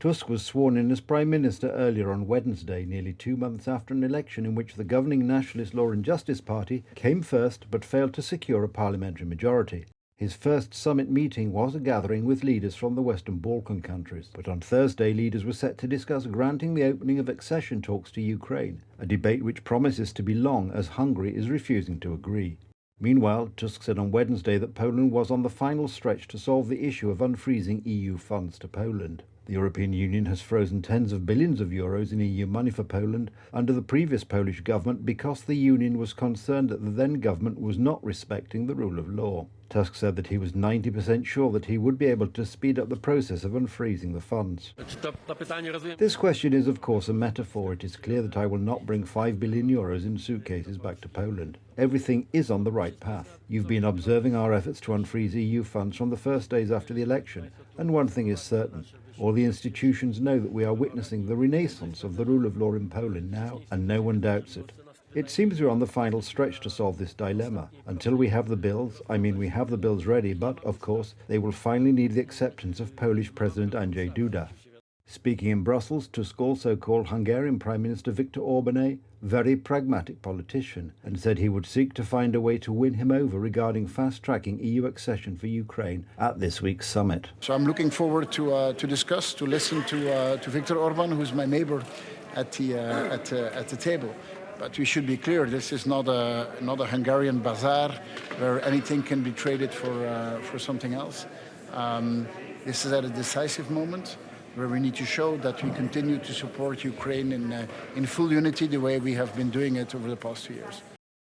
Tusk was sworn in as Prime Minister earlier on Wednesday, nearly 2 months after an election in which the governing Nationalist Law and Justice Party came first but failed to secure a parliamentary majority. His first summit meeting was a gathering with leaders from the Western Balkan countries, but on Thursday leaders were set to discuss granting the opening of accession talks to Ukraine, a debate which promises to be long as Hungary is refusing to agree. Meanwhile, Tusk said on Wednesday that Poland was on the final stretch to solve the issue of unfreezing EU funds to Poland. The European Union has frozen tens of billions of euros in EU money for Poland under the previous Polish government because the Union was concerned that the then government was not respecting the rule of law. Tusk said that he was 90% sure that he would be able to speed up the process of unfreezing the funds. This question is of course a metaphor. It is clear that I will not bring 5 billion euros in suitcases back to Poland. Everything is on the right path. You've been observing our efforts to unfreeze EU funds from the first days after the election, and one thing is certain. All the institutions know that we are witnessing the renaissance of the rule of law in Poland now, and no one doubts it. It seems we're on the final stretch to solve this dilemma. Until we have the bills, we have the bills ready, but, of course, they will finally need the acceptance of Polish President Andrzej Duda. Speaking in Brussels, Tusk also called Hungarian Prime Minister Viktor Orban a very pragmatic politician and said he would seek to find a way to win him over regarding fast-tracking EU accession for Ukraine at this week's summit. So I'm looking forward to discuss, to listen to Viktor Orban, who's my neighbor at the table. But we should be clear, this is not a Hungarian bazaar where anything can be traded for something else. This is at a decisive moment where we need to show that we continue to support Ukraine in full unity the way we have been doing it over the past 2 years.